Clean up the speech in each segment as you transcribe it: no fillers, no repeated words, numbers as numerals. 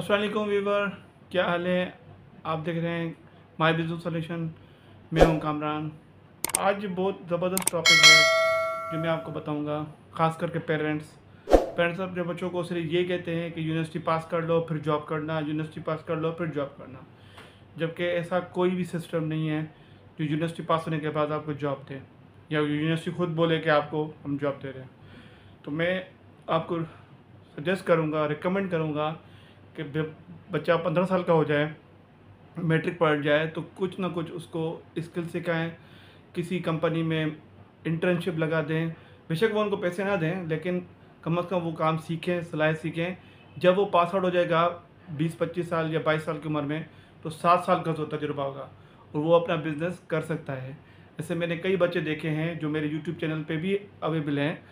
अस्सलाम वालेकुम वीवर, क्या हाल है। आप देख रहे हैं माय बिजनेस सॉल्यूशन। मैं हूं कामरान। आज बहुत ज़बरदस्त टॉपिक है जो मैं आपको बताऊंगा। ख़ास करके पेरेंट्स अपने बच्चों को सिर्फ ये कहते हैं कि यूनिवर्सिटी पास कर लो फिर जॉब करना, यूनिवर्सिटी पास कर लो फिर जॉब करना, जबकि ऐसा कोई भी सिस्टम नहीं है जो यूनिवर्सिटी पास होने के बाद आपको जॉब दे या यूनिवर्सिटी खुद बोले कि आपको हम जॉब दे रहे हैं। तो मैं आपको सजेस्ट करूँगा, रिकमेंड करूँगा कि बच्चा 15 साल का हो जाए, मैट्रिक पढ़ जाए तो कुछ ना कुछ उसको स्किल सिखाएं, किसी कंपनी में इंटर्नशिप लगा दें। बेशक वो उनको पैसे ना दें, लेकिन कम से कम वो काम सीखें, सिलाई सीखें। जब वो पास आउट हो जाएगा 20-25 साल या 22 साल की उम्र में, तो 7 साल का उसको तजुर्बा होगा और वो अपना बिजनेस कर सकता है। ऐसे मैंने कई बच्चे देखे हैं जो मेरे यूट्यूब चैनल पे भी अवेलेबल हैं।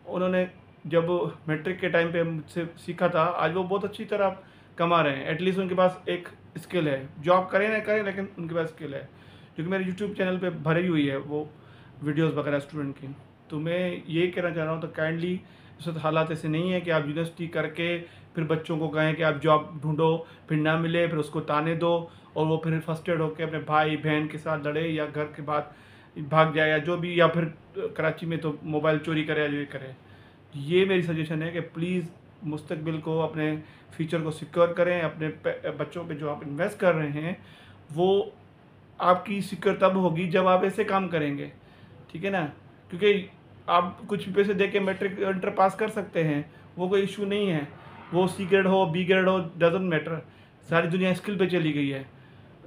उन्होंने जब मैट्रिक के टाइम पे मुझसे सीखा था, आज वो बहुत अच्छी तरह कमा रहे हैं। एटलीस्ट उनके पास एक स्किल है, जॉब करें ना करें लेकिन उनके पास स्किल है, जो कि मेरे यूट्यूब चैनल पे भरी हुई है वो वीडियोस वगैरह स्टूडेंट की। तो मैं ये कहना चाह रहा हूँ, तो काइंडली इस वक्त हालात ऐसे नहीं है कि आप यूनिवर्सिटी करके फिर बच्चों को कहें कि आप जॉब ढूंढो, फिर ना मिले फिर उसको ताने दो और वो फिर फर्स्टेड होकर अपने भाई बहन के साथ लड़े या घर के बाद भाग जाए या जो भी, या फिर कराची में तो मोबाइल चोरी करे या जो करे। ये मेरी सजेशन है कि प्लीज़ मुस्तकबिल को, अपने फ्यूचर को सिक्योर करें। अपने बच्चों पे जो आप इन्वेस्ट कर रहे हैं वो आपकी सिक्योर तब होगी जब आप ऐसे काम करेंगे, ठीक है ना। क्योंकि आप कुछ भी पैसे दे के मैट्रिक इंटर पास कर सकते हैं, वो कोई इशू नहीं है। वो सी ग्रेड हो बी ग्रेड हो, डजेंट मैटर। सारी दुनिया स्किल पे चली गई है।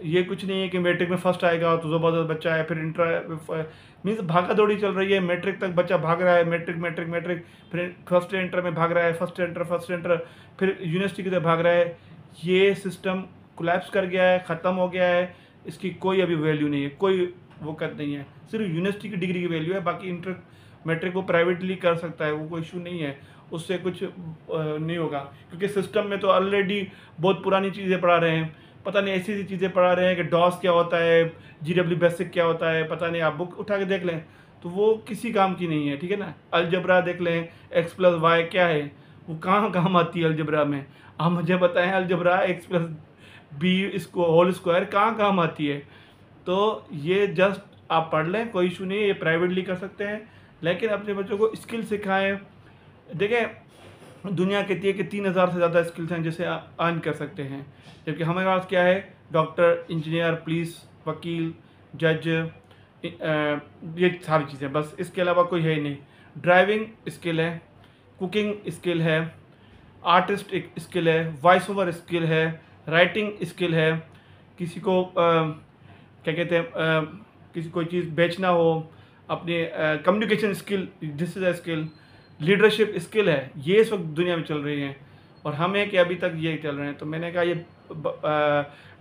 ये कुछ नहीं है कि मैट्रिक में फर्स्ट आएगा तो ज़बरदस्त बच्चा है, फिर इंटर मीन्स भागा दौड़ी चल रही है। मैट्रिक तक बच्चा भाग रहा है, मैट्रिक मैट्रिक मैट्रिक, फिर फर्स्ट इंटर में भाग रहा है, फर्स्ट इंटर, फिर यूनिवर्सिटी की तरफ भाग रहा है। ये सिस्टम कोलैप्स कर गया है, ख़त्म हो गया है। इसकी कोई अभी वैल्यू नहीं है, कोई वक़्त नहीं है। सिर्फ यूनिवर्सिटी की डिग्री की वैल्यू है, बाकी इंटर मैट्रिक वो प्राइवेटली कर सकता है, वो कोई इशू नहीं है। उससे कुछ नहीं होगा, क्योंकि सिस्टम में तो ऑलरेडी बहुत पुरानी चीज़ें पढ़ा रहे हैं। पता नहीं ऐसी ऐसी चीज़ें पढ़ा रहे हैं कि डॉस क्या होता है, GW बेसिक क्या होता है, पता नहीं। आप बुक उठा के देख लें तो वो किसी काम की नहीं है, ठीक है ना। अलजबरा देख लें, X+Y क्या है, वो कहाँ काम आती है अलजबरा में। आप मुझे बताएं अलजबरा X+B इसको होल स्क्वायर कहाँ काम आती है। तो ये जस्ट आप पढ़ लें, कोई इशू नहीं है, ये प्राइवेटली कर सकते हैं, लेकिन अपने बच्चों को स्किल सिखाएं। देखें, दुनिया कहती है कि 3000 से ज़्यादा स्किल्स हैं जिसे अर्न कर सकते हैं, जबकि हमारे पास क्या है, डॉक्टर, इंजीनियर, पुलिस, वकील, जज, ये सारी चीज़ें, बस इसके अलावा कोई है ही नहीं। ड्राइविंग स्किल है, कुकिंग स्किल है, आर्टिस्ट एक स्किल है, वॉइस ओवर स्किल है, राइटिंग स्किल है, किसी को क्या कहते हैं, किसी कोई चीज़ बेचना हो, अपने communication skill, this is a skill. Leadership skill है, ये इस वक्त दुनिया में चल रही हैं और हमें कि अभी तक ये चल रहे हैं। तो मैंने कहा ये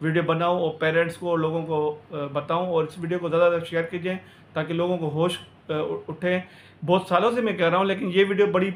वीडियो बनाऊं और पेरेंट्स को और लोगों को बताऊं, और इस वीडियो को ज़्यादा शेयर कीजिए ताकि लोगों को होश उठे। बहुत सालों से मैं कह रहा हूं, लेकिन ये वीडियो बड़ी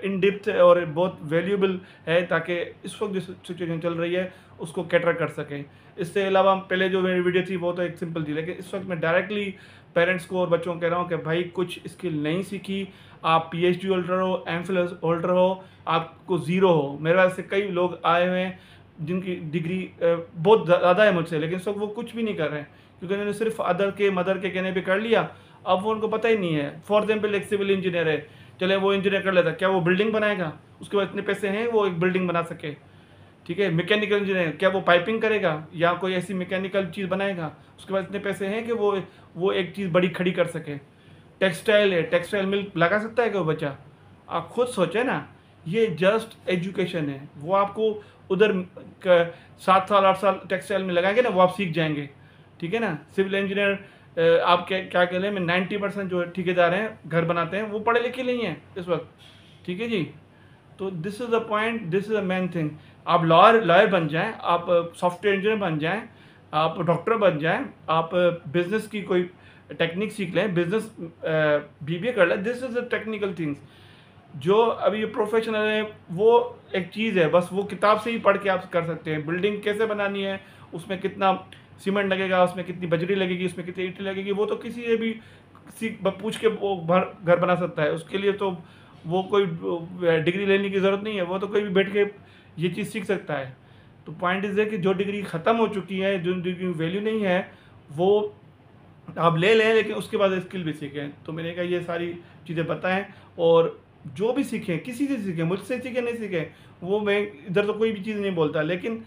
इन डिप्थ और बहुत वैल्यूएबल है, ताकि इस वक्त जो सिचुएशन चल रही है उसको कैटर कर सकें। इससे अलावा पहले जो मेरी वीडियो थी वो तो एक सिंपल थी, लेकिन इस वक्त मैं डायरेक्टली पेरेंट्स को और बच्चों को कह रहा हूँ कि भाई कुछ स्किल नहीं सीखी, आप PhD होल्डर हो, MPhil होल्डर हो, आपको ज़ीरो हो। मेरे पास से कई लोग आए हुए हैं जिनकी डिग्री बहुत ज़्यादा है मुझसे, लेकिन सब वो कुछ भी नहीं कर रहे हैं, क्योंकि उन्होंने सिर्फ अदर के मदर के कहने पे कर लिया। अब वो उनको पता ही नहीं है। फॉर एग्जाम्पल एक सिविल इंजीनियर है, चले वो इंजीनियर कर लेता, क्या वो बिल्डिंग बनाएगा? उसके पास इतने पैसे हैं वो एक बिल्डिंग बना सके, ठीक है। मैकेनिकल इंजीनियर, क्या वो पाइपिंग करेगा या कोई ऐसी मैकेनिकल चीज़ बनाएगा? उसके पास इतने पैसे हैं कि वो एक चीज़ बड़ी खड़ी कर सके। टेक्सटाइल है, टेक्सटाइल मिल लगा सकता है क्या वो बच्चा? आप खुद सोचें ना। ये जस्ट एजुकेशन है, वो आपको उधर 7 साल 8 साल टेक्सटाइल में लगाएंगे ना, वो आप सीख जाएंगे, ठीक है ना। सिविल इंजीनियर आप क्या कह रहे हैं, 90% जो ठेकेदार हैं घर बनाते हैं वो पढ़े लिखे नहीं हैं इस वक्त, ठीक है जी। तो this is the point, this is the main thing. आप लॉयर बन जाएं, आप सॉफ्टवेयर इंजीनियर बन जाएं, आप डॉक्टर बन जाएं, आप बिजनेस की कोई टेक्निक सीख लें, बिजनेस BBA कर लें। This is the technical things. जो अभी ये प्रोफेशनल है वो एक चीज़ है, बस वो किताब से ही पढ़ के आप कर सकते हैं। बिल्डिंग कैसे बनानी है, उसमें कितना सीमेंट लगेगा, उसमें कितनी बजरी लगेगी, उसमें कितनी ईंटें लगेगी, वो तो किसी से भी पूछ के वो घर बना सकता है। उसके लिए तो वो कोई डिग्री लेने की ज़रूरत नहीं है, वो तो कोई भी बैठ के ये चीज़ सीख सकता है। तो पॉइंट इज़ है कि जो डिग्री ख़त्म हो चुकी है, जो डिग्री की वैल्यू नहीं है, वो आप ले लें, लेकिन उसके बाद स्किल भी सीखें। तो मैंने कहा ये सारी चीज़ें बताएं, और जो भी सीखें, किसी से सीखें, मुझसे सीखें नहीं सीखें, वो मैं इधर तो कोई भी चीज़ नहीं बोलता, लेकिन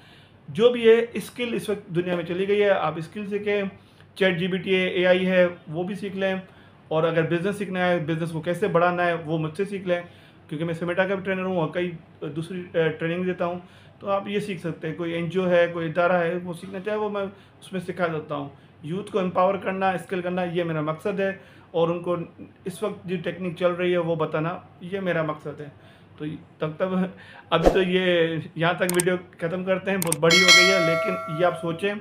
जो भी है स्किल इस वक्त दुनिया में चली गई है, आप स्किल सीखें। चैट जीपीटी है, एआई है, वो भी सीख लें। और अगर बिज़नेस सीखना है, बिज़नेस को कैसे बढ़ाना है, वो मुझसे सीख लें, क्योंकि मैं सेमेटा का भी ट्रेनर हूँ और कई दूसरी ट्रेनिंग देता हूँ। तो आप ये सीख सकते हैं। कोई एनजीओ है, कोई इदारा है, वो सीखना चाहे, वो मैं उसमें सिखा देता हूँ। यूथ को एम्पावर करना, स्किल करना, ये मेरा मकसद है। और उनको इस वक्त जो टेक्निक चल रही है वो बताना, ये मेरा मकसद है। तो तब तक अभी तो ये यहाँ तक वीडियो ख़त्म करते हैं, बहुत बड़ी हो गई है, लेकिन ये आप सोचें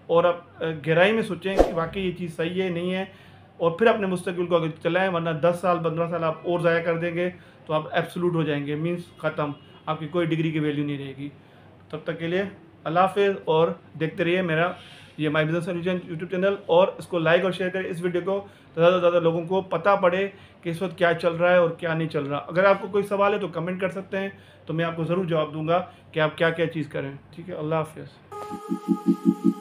और आप गहराई में सोचें कि वाकई ये चीज़ सही है नहीं है, और फिर अपने मुस्तकिल को आगे चलाएं। वरना 10 साल 15 साल आप और ज़ाया कर देंगे तो आप एब्सोल्यूट हो जाएंगे, मीन्स ख़त्म, आपकी कोई डिग्री की वैल्यू नहीं रहेगी। तब तक के लिए अल्लाह हाफ़िज़, और देखते रहिए मेरा ये my business solution YouTube channel, और इसको लाइक और शेयर करें इस वीडियो को, तो ज़्यादा से ज़्यादा लोगों को पता पड़े कि इस वक्त क्या चल रहा है और क्या नहीं चल रहा। अगर आपको कोई सवाल है तो कमेंट कर सकते हैं, तो मैं आपको ज़रूर जवाब दूंगा कि आप क्या क्या चीज़ करें। ठीक है, अल्लाह हाफ़िज़।